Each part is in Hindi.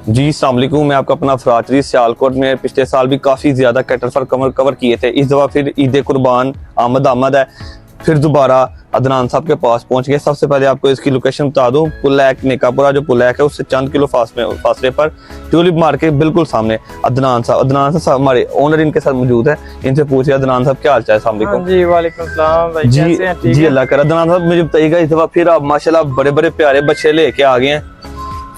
जी अस्सलाम वालेकुम, मैं आपका अपना फराज सियालकोट में पिछले साल भी काफ़ी ज़्यादा कैटल फार्म कवर किए थे। इस दफ़ा फिर ईद कुर्बान आमद है, फिर दोबारा अदनान साहब के पास पहुंच गए। सबसे पहले आपको इसकी लोकेशन बता दूं, पुलैक नेकापुरा जो पुलैक है उससे चंद किलो फासले पर ट्यूलिप मार्केट बिल्कुल सामने अदनान साहब हमारे ओनर इनके साथ मौजूद है। इनसे पूछिए अदनान साहब क्या हाल चाल है? अस्सलाम वालेकुम। जी वालेकुम सलाम भाई, जी कैसे हैं? ठीक जी है? अल्लाह कर। अदनान साहब मुझे बताइएगा, इस दफ़ा फिर आप माशाल्लाह बड़े बड़े प्यारे बच्चे लेके आ गए हैं,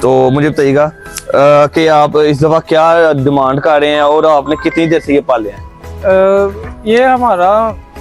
तो मुझे बताइएगा कि आप इस दफ़ा क्या डिमांड कर रहे हैं और आपने कितनी देर से ये पाले हैं? ये हमारा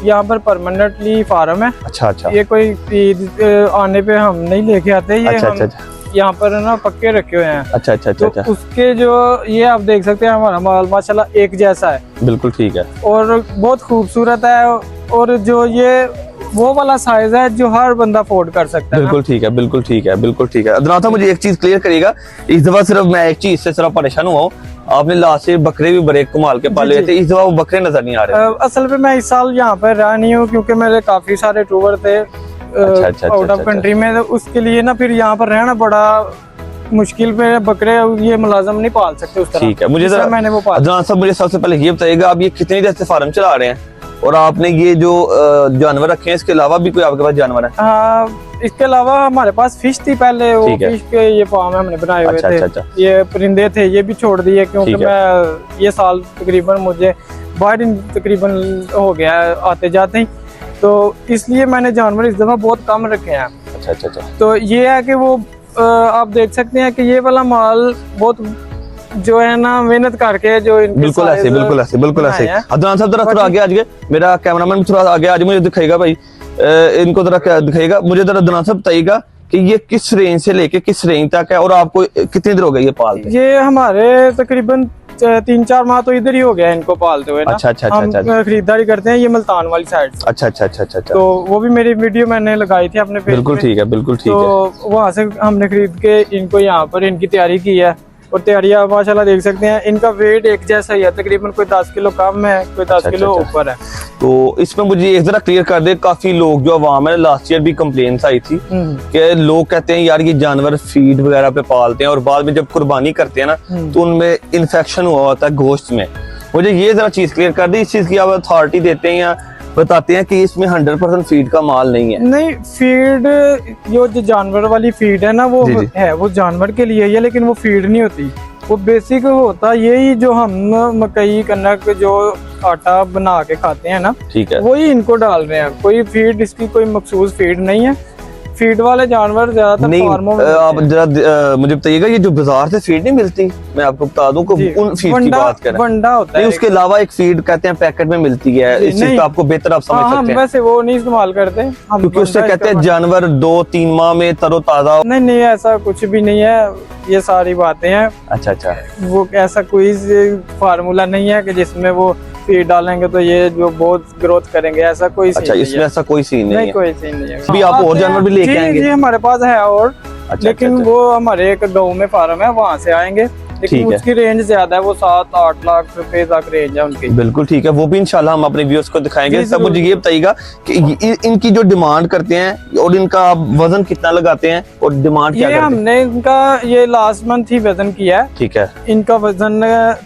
यहाँ पर परमानेंटली फार्म है। अच्छा। ये कोई ईद आने पे हम नहीं लेके आते, ये अच्छा। यहाँ पर ना पक्के रखे हुए हैं। अच्छा। तो उसके जो ये आप देख सकते हैं, हमारा माल माशाल्लाह एक जैसा है, बिल्कुल ठीक है और बहुत खूबसूरत है। और जो ये वो वाला साइज है जो हर बंदा अफोर्ड कर सकता है। बिल्कुल ठीक है। अदनान साहब मुझे एक चीज क्लियर करिएगा, इस दफा सिर्फ मैं एक चीज से सिर्फ परेशान हुआ हूँ, आपने लास्ट से बकरे भी बड़े कमाल के पाले हुए थे, इस दफा वो बकरे नजर नहीं आ रहे। असल में मैं इस साल यहाँ पर रहा नहीं हूँ क्योंकि मेरे काफी सारे टूर थे आउट ऑफ कंट्री में, तो उसके लिए ना फिर यहाँ पर रहना बड़ा मुश्किल पे। बकरे ये मुलाजम नहीं पाल सकते उस तरह। ठीक है, मुझे मैंने वो पाला। अदनान साहब मुझे सबसे पहले ये बताइएगा, आप ये कितनी देर से फार्म चला रहे हैं और आपने ये जो जानवर रखे हैं, इसके अलावा भी कोई आपके पास जानवर है? इसके अलावा हमारे पास फिश थी पहले, वो फिश के ये फार्म हमने बनाए हुए थे। अच्छा। ये परिंदे थे, ये भी छोड़ दिए क्योंकि मैं ये साल तकरीबन मुझे 12 दिन तकरीबन हो गया आते जाते ही, तो इसलिए मैंने जानवर इस दफा बहुत कम रखे हैं। अच्छा। तो ये है कि वो आप देख सकते हैं कि ये वाला माल बहुत जो है ना मेहनत करके जो बिल्कुल ऐसे अदनान साहब जरा थोड़ा आगे आ जाइए, मेरा कैमरामैन थोड़ा आगे आ जाइए, मुझे दिखाएगा भाई, इनको जरा क्या दिखाएगा मुझे जरा। अदनान साहब बताइएगा कि ये किस रेंज से लेके किस रेंज तक है और आपको कितनी देर हो गई ये पालते? ये हमारे तकरीबन 3-4 माह तो इधर ही हो गया इनको पालते हुए ना। अच्छा। हम खरीदारी करते हैं ये मुल्तान वाली साइड। अच्छा। तो वो भी मेरी वीडियो मैंने लगाई थी अपने पेज पे। बिल्कुल ठीक है। तो वहाँ से हमने खरीद के इनको यहाँ पर इनकी तैयारी की है, और तैयारियां माशाल्लाह देख सकते हैं। इनका वेट एक जैसा ही है, तकरीबन कोई 10 किलो कम है, कोई 10 किलो ऊपर है। तो इसमें मुझे एक जरा क्लियर कर दे, काफी लोग जो अवाम है, लास्ट ईयर भी कंप्लेंट्स आई थी कि लोग कहते हैं यार ये जानवर फीड वगैरह पे पालते हैं और बाद में जब कुर्बानी करते हैं ना तो उनमें इन्फेक्शन हुआ होता है गोश्त में। मुझे ये जरा चीज क्लियर कर दी, इस चीज की आप अथॉरिटी देते हैं या बताते हैं कि इसमें 100% फीड का माल नहीं है? नहीं, फीड जो जानवर वाली फीड है ना वो है, वो जानवर के लिए है, लेकिन वो फीड नहीं होती। वो बेसिक होता यही जो हम मकई कनक जो आटा बना के खाते हैं ना, ठीक है, वही इनको डाल रहे हैं। कोई फीड, इसकी कोई मखसूस फीड नहीं है। फीड वाले जानवर ज्यादातर फार्मों में। आप जरा मुझे बताइएगा, ये जो बाजार से फीड नहीं मिलती, मैं आपको बता दूं कि उन फीड की बात कर रहे हैं, बंडा होता है। उसके अलावा एक फीड कहते हैं पैकेट में मिलती है, इस चीज का आपको बेहतर आप समझ सकते हैं। वैसे वो नहीं इस्तेमाल करते हम, क्योंकि उससे कहते हैं जानवर 2-3 माह में तरोताजा। नहीं, ऐसा कुछ भी नहीं है, ये सारी बातें हैं। अच्छा। वो ऐसा कोई फार्मूला नहीं है कि जिसमें वो फीड डालेंगे तो ये जो बहुत ग्रोथ करेंगे, ऐसा कोई अच्छा, इसमें ऐसा कोई सीन नहीं है? कोई सीन नहीं है। अभी आप और जानवर भी लेके आएंगे? जी हमारे पास है और लेकिन वो हमारे एक गाँव में फार्म है, वहाँ से आएंगे, लेकिन उसकी रेंज ज्यादा है, वो 7-8 लाख रुपए तक रेंज है उनकी। बिल्कुल ठीक है, वो भी इंशाल्लाह हम अपने व्यूअर्स को दिखाएंगे। सब मुझे ये बताइएगा कि इनकी जो डिमांड करते हैं और इनका वजन कितना लगाते हैं और डिमांड क्या करते हैं? हमने इनका ये लास्ट मंथ ही वजन किया है। ठीक है, इनका वजन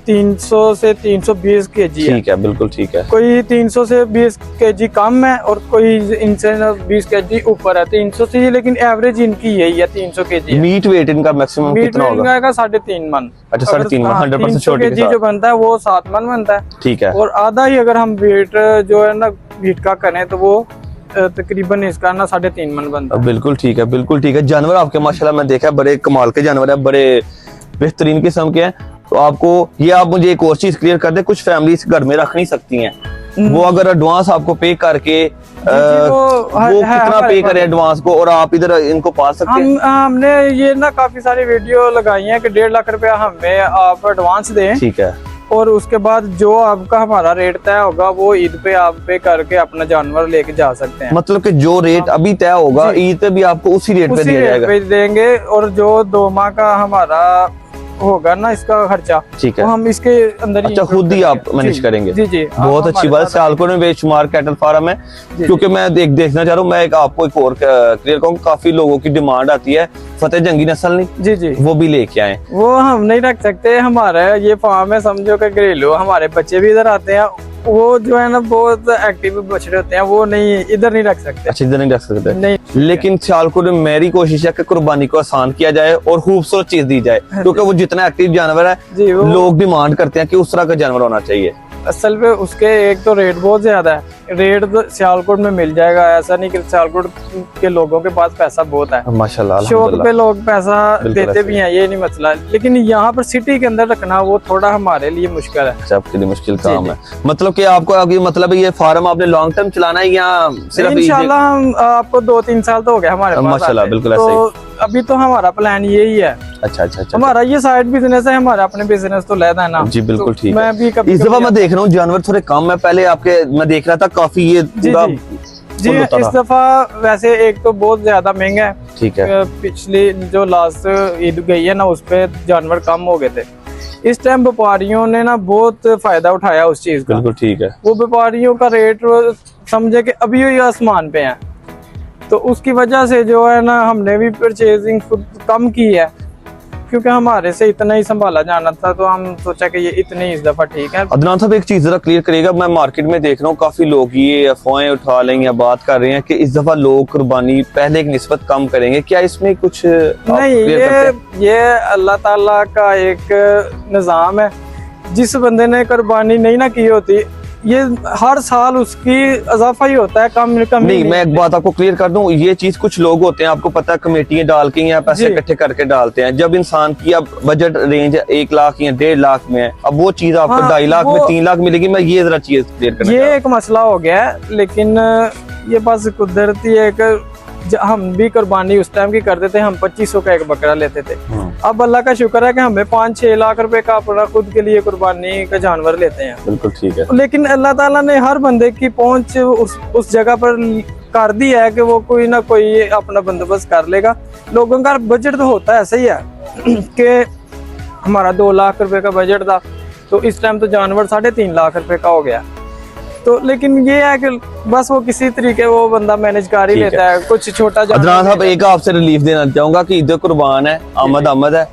300 से 320 kg है। ठीक है, बिल्कुल ठीक है। कोई 300 से 20 kg कम है और कोई इनसे 20 kg ऊपर है, 300 से, लेकिन एवरेज इनकी यही है 300 kg। मीट वेट इनका मैक्सिमम कितना होगा? 3.5 मन। अच्छा, 3.5 मन। 100% छोटी जो बनता है वो 7 मन बनता है। ठीक है, और आधा ही अगर हम वेट जो है ना मीट का करें तो वो तकरीबन इसका ना 3.5 मन बनता है। बिल्कुल ठीक है। जानवर आपके माशाल्लाह मैं देखा बड़े कमाल के जानवर है, बड़े बेहतरीन किस्म के हैं। तो आपको ये, आप मुझे एक और चीज क्लियर कर दे, कुछ फैमिलीज घर में रख नहीं सकती हैं, वो अगर एडवांस आपको पे करके वो कितना पे करे एडवांस को और आप इधर इनको पाल सकते हैं? हमने ये ना काफी सारी वीडियो लगाई है कि 1.5 लाख रुपया हमें आप एडवांस दें। ठीक है, और उसके बाद जो आपका हमारा रेट तय होगा वो ईद पे आप पे करके अपना जानवर लेके जा सकते हैं। मतलब कि जो रेट अभी तय होगा ईद पे भी आपको उसी रेट पे दिया जाएगा? देंगे। और जो 2 माह का हमारा होगा ना इसका खर्चा, ठीक वो है। हम इसके अंदर अच्छा, खुद ही आप मैनेज करेंगे? जी जी, बहुत अच्छी बात है। सियालकोट में बेशुमार कैटल फार्म है, क्योंकि मैं देखना चाह रहा हूँ, मैं आपको एक और क्लियर कहूँ, काफी लोगों की डिमांड आती है फतेह जंगी नस्ल नहीं, जी जी, वो भी लेके आए। वो हम नहीं रख सकते, हमारा ये फार्म है समझो कि घरेलू, हमारे बच्चे भी इधर आते हैं, वो जो है ना बहुत एक्टिव बछड़े होते हैं, वो नहीं इधर नहीं रख सकते। अच्छा, इधर नहीं रख सकते नहीं, लेकिन सियालकोट में मेरी कोशिश है कि कुर्बानी को आसान किया जाए और खूबसूरत चीज दी जाए, क्योंकि वो जितना एक्टिव जानवर है जी, वो लोग डिमांड करते हैं कि उस तरह का जानवर होना चाहिए। असल पे उसके एक तो रेट बहुत ज्यादा है, रेट तो सियालकोट में मिल जाएगा, ऐसा नहीं कि सियालकोट के लोगों के पास पैसा बहुत है, माशाल्लाह, शौक अल्हम्दुलिल्लाह। पे लोग पैसा बिल्कुल देते ऐसे भी हैं, ये नहीं मसला, लेकिन यहाँ पर सिटी के अंदर रखना वो थोड़ा हमारे लिए मुश्किल है। अच्छा, आपके लिए मुश्किल जी, काम जी। है। मतलब कि आपको अभी मतलब ये फार्म आपने लॉन्ग टर्म चलाना है या सिर्फ इंशाल्लाह हम आपको 2-3 साल तो हो गया हमारे पास माशाल्लाह, आते। बिल्कुल तो अभी तो हमारा प्लान यही है। अच्छा अच्छा अच्छा, हमारा ये साइड बिजनेस है, हमारा अपने बिजनेस तो लेना है ना। जी बिल्कुल तो ठीक मैं भी है। कभी इस दफा मैं देख रहा हूँ जानवर थोड़े कम है, पहले आपके मैं देख रहा था काफी ये जी पूरा जी जी, फुल होता इस था। दफा वैसे एक तो बहुत ज्यादा महंगा है, ठीक है, पिछली जो लास्ट ईद गई है ना उस पे जानवर कम हो गए थे। इस टाइम व्यापारियों ने ना बहुत फायदा उठाया उस चीज का। बिल्कुल ठीक है। वो व्यापारियों का रेट समझे कि अभी ही आसमान पे है, तो उसकी वजह से जो है ना हमने भी परचेजिंग खुद कम की है, क्योंकि हमारे से इतना ही संभाला जाना था, तो हम सोचा कि ये इतने ही इस दफा ठीक है। अदनान साहब एक चीज जरा क्लियर करिएगा, मैं मार्केट में देख रहा हूँ काफी लोग ये अफवाहें उठा लेंगे या बात कर रहे हैं कि इस दफा लोग कुर्बानी पहले की निस्बत कम करेंगे, क्या इसमें कुछ आप नहीं, clear करते हैं? ये अल्लाह ताला का एक निज़ाम है, जिस बंदे ने कुर्बानी नहीं ना की होती, ये हर साल उसकी इजाफा ही होता है, कम नहीं, मैं एक बात आपको क्लियर कर दूं, ये चीज कुछ लोग होते हैं, आपको पता है, कमेटियां डाल के या पैसे जी। इकट्ठे करके डालते हैं। जब इंसान की अब बजट रेंज 1 लाख या 1.5 लाख में है, अब वो चीज आपको हाँ, 2.5 लाख में वो- 3 लाख मिलेगी। मैं ये जरा चीज क्लियर करना चाह रहा ये एक मसला हो गया है, लेकिन ये बस कुदरती है कि हम भी कुर्बानी उस टाइम की करते थे, हम 2500 का एक बकरा लेते थे। हूं। अब अल्लाह का शुक्र है कि हमें 5-6 लाख रुपए का अपना खुद के लिए कुर्बानी का जानवर लेते हैं। बिल्कुल ठीक है। लेकिन अल्लाह ताला ने हर बंदे की पहुंच उस जगह पर कर दी है कि वो कोई ना कोई अपना बंदोबस्त कर लेगा। लोगों का बजट तो होता है ऐसा ही है कि हमारा 2 लाख रुपए का बजट था, तो इस टाइम तो जानवर 3.5 लाख रुपए का हो गया। तो लेकिन ये है कि बस वो किसी तरीके वो बंदा मैनेज कर ही ठीक लेता है, कुछ छोटा अदनान साहब एक आपसे रिलीफ देना चाहूंगा कि ईद कुर्बान है, आमद है,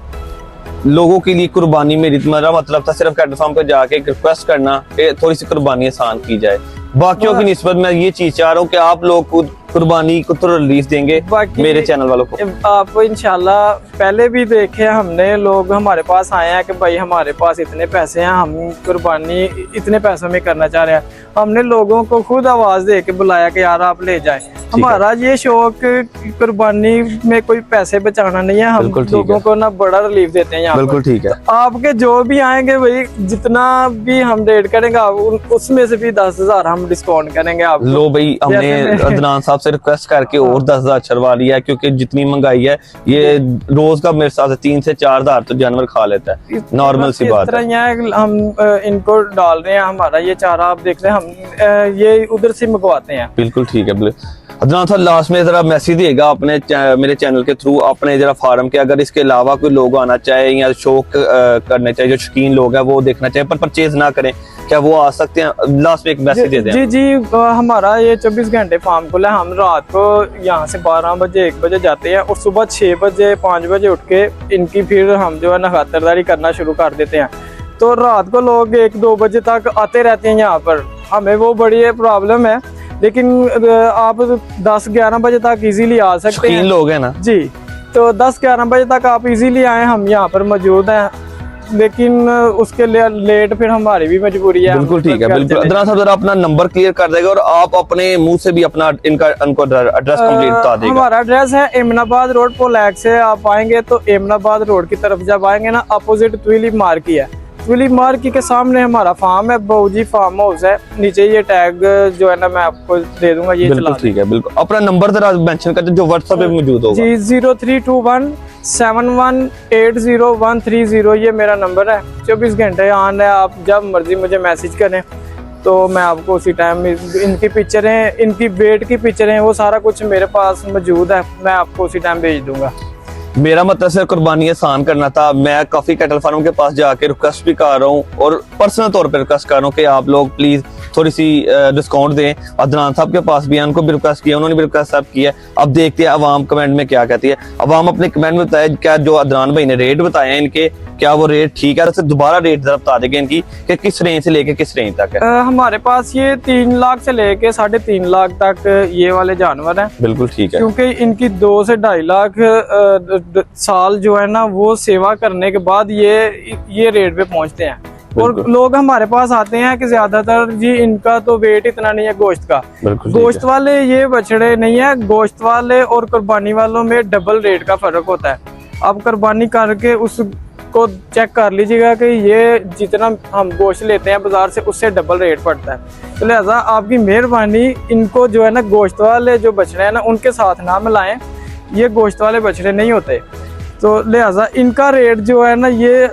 लोगों के लिए कुर्बानी मेरी मेरा मतलब था सिर्फ कैटल फार्म पे जाके रिक्वेस्ट करना कि थोड़ी सी कुर्बानी आसान की जाए। बाकियों की निस्बत मैं ये चीज चाह रहा हूँ कि आप लोग खुद कुर्बानी को तो रिलीफ देंगे बाकी मेरे चैनल वालों को। आप इंशाल्लाह पहले भी देखे हमने, लोग हमारे पास आए हैं कि भाई हमारे पास इतने पैसे हैं, हम कुर्बानी इतने पैसों में करना चाह रहे हैं। हमने लोगों को खुद आवाज दे के बुलाया कि यार आप ले जाए। हमारा ये शौक कुर्बानी में कोई पैसे बचाना नहीं है, हम बिल्कुल ठीक लोगों है। को ना बड़ा रिलीफ देते हैं यहाँ पर। बिल्कुल ठीक है। आपके जो भी आएंगे भाई, जितना भी हम रेट करेंगे उसमें से भी 10,000 हम डिस्काउंट करेंगे आपको। लो भाई, हमने जैसे अदनान साहब से रिक्वेस्ट करके और 10,000 छड़वा लिया है, क्योंकि जितनी महंगाई है ये रोज का मेरे साथ 3 से 4 हज़ार तो जानवर खा लेता है, नॉर्मल सी बात है। हम इनको डाल रहे हैं, हमारा ये चारा आप देख रहे हैं, हम ये उधर से मंगवाते हैं। बिल्कुल ठीक है। अदनान साहब लास्ट में जरा मैसेज देगा अपने मेरे चैनल के थ्रू अपने जरा फार्म के, अगर इसके अलावा कोई लोग आना चाहे या शौक करने चाहिए, जो शौकीन लोग हैं वो देखना चाहे पर परचेज ना करें, क्या वो आ सकते हैं? लास्ट में एक मैसेज दे दें। जी जी, हमारा ये 24 घंटे फार्म खुला है। हम रात को यहाँ से 12 बजे 1 बजे जाते हैं और सुबह 6 बजे 5 बजे उठ के इनकी फिर हम जो है ना खातिरदारी करना शुरू कर देते हैं। तो रात को लोग 1-2 बजे तक आते रहते हैं यहाँ पर, हमें वो बड़ी प्रॉब्लम है, लेकिन आप 10-11 बजे तक इजीली आ सकते शौकीन हैं। लोग हैं ना जी, तो 10-11 बजे तक आप इजीली आए, हम यहाँ पर मौजूद हैं, लेकिन उसके लिए लेट फिर हमारी भी मजबूरी है। बिल्कुल ठीक है। बिल्कुल अदनान साहब जरा अपना नंबर क्लियर कर देगा और आप अपने मुंह से भी अपना उनको एड्रेस कंप्लीट बता देगा। हमारा एड्रेस है एमनाबाद रोड, पोलैक से आप आएंगे तो एमनाबाद रोड की तरफ जब आएंगे ना, अपोजिट ट्विली मार्की है, ट्विली मार्की के सामने हमारा फार्म है, बहूजी फार्म हाउस है। नीचे ये टैग जो है ना मैं आपको दे दूंगा, ये बिल्कुल ठीक है। बिल्कुल अपना नंबर जरा मेंशन कर दो जो व्हाट्सएप पे मौजूद होगा। जी, 0321718030 ये मेरा नंबर है। 24 घंटे ऑन है, आप जब मर्जी मुझे मैसेज करें तो मैं आपको उसी टाइम इनकी पिक्चरें, इनकी वेट की पिक्चरें, वो सारा कुछ मेरे पास मौजूद है, मैं आपको उसी टाइम भेज दूंगा। मेरा मतलब सिर्फ कुर्बानी आसान करना था। मैं काफी कैटल फार्म के पास जाके रिक्वेस्ट भी कर रहा हूँ और पर्सनल तौर पर रिक्वेस्ट कर रहा हूँ कि आप लोग प्लीज थोड़ी सी डिस्काउंट दें। अदनान साहब के पास भी उनको भी रिक्वेस्ट किया, उन्होंने भी रिक्वेस्ट साहब किया। अब देखते हैं अवाम कमेंट में क्या कहती है। अवाम अपने कमेंट में बताए क्या जो अदनान भाई ने रेट बताए हैं इनके, क्या वो रेट ठीक है? तो दोबारा रेट जरा बता देंगे इनकी कि किस रेंज से लेके किस रेंज तक है। हमारे पास ये 3 लाख से लेके 3.5 लाख तक ये वाले जानवर हैं। बिल्कुल ठीक है, क्योंकि इनकी 2 से 2.5 लाख साल जो है ना वो सेवा करने के बाद ये रेट पे पहुंचते हैं। और बिल्कुल। लोग हमारे पास आते हैं कि ज्यादातर जी इनका तो वेट इतना नहीं है गोश्त का। बिल्कुल ठीक गोश्त वाले ये बछड़े नहीं है, गोश्त वाले और कुर्बानी वालों में डबल रेट का फर्क होता है। आप कुर्बानी करके उसको चेक कर लीजिएगा कि ये जितना हम गोश्त लेते हैं बाजार से उससे डबल रेट पड़ता है। तो लिहाजा आपकी मेहरबानी इनको जो है ना गोश्त वाले जो बछड़े हैं ना उनके साथ ना मिलाएं, ये गोश्त वाले बछड़े नहीं होते। तो लिहाजा इनका रेट जो है ना ये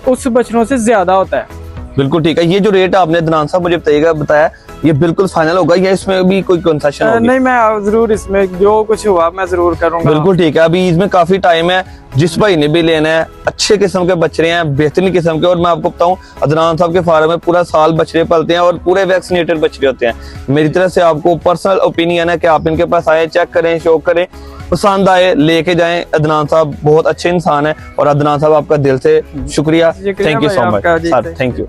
उस बछड़ों से ज्यादा होता है। बिल्कुल ठीक है। ये जो रेट आपने अदनान साहब मुझे बताया ये बिल्कुल फाइनल होगा या इसमें भी कोई कंसेशन होगी? नहीं, मैं जरूर इसमें जो कुछ हुआ मैं जरूर करूंगा। बिल्कुल ठीक है। अभी इसमें काफी टाइम है। जिस भाई ने भी लेना है, अच्छे किस्म के बछड़े हैं, बेहतरीन किस्म के। और मैं आपको बताऊं अदनान साहब के फार्म में पूरा साल बछड़े पलते हैं और पूरे वैक्सीनेटेड बछड़े होते हैं। मेरी तरफ से आपको पर्सनल ओपिनियन है कि आप इनके पास आए, चेक करें, शौक करें, पसंद आए लेके जाएं। अदनान साहब बहुत अच्छे इंसान है और अदनान साहब आपका दिल से शुक्रिया। Thank you so much sir, thank you.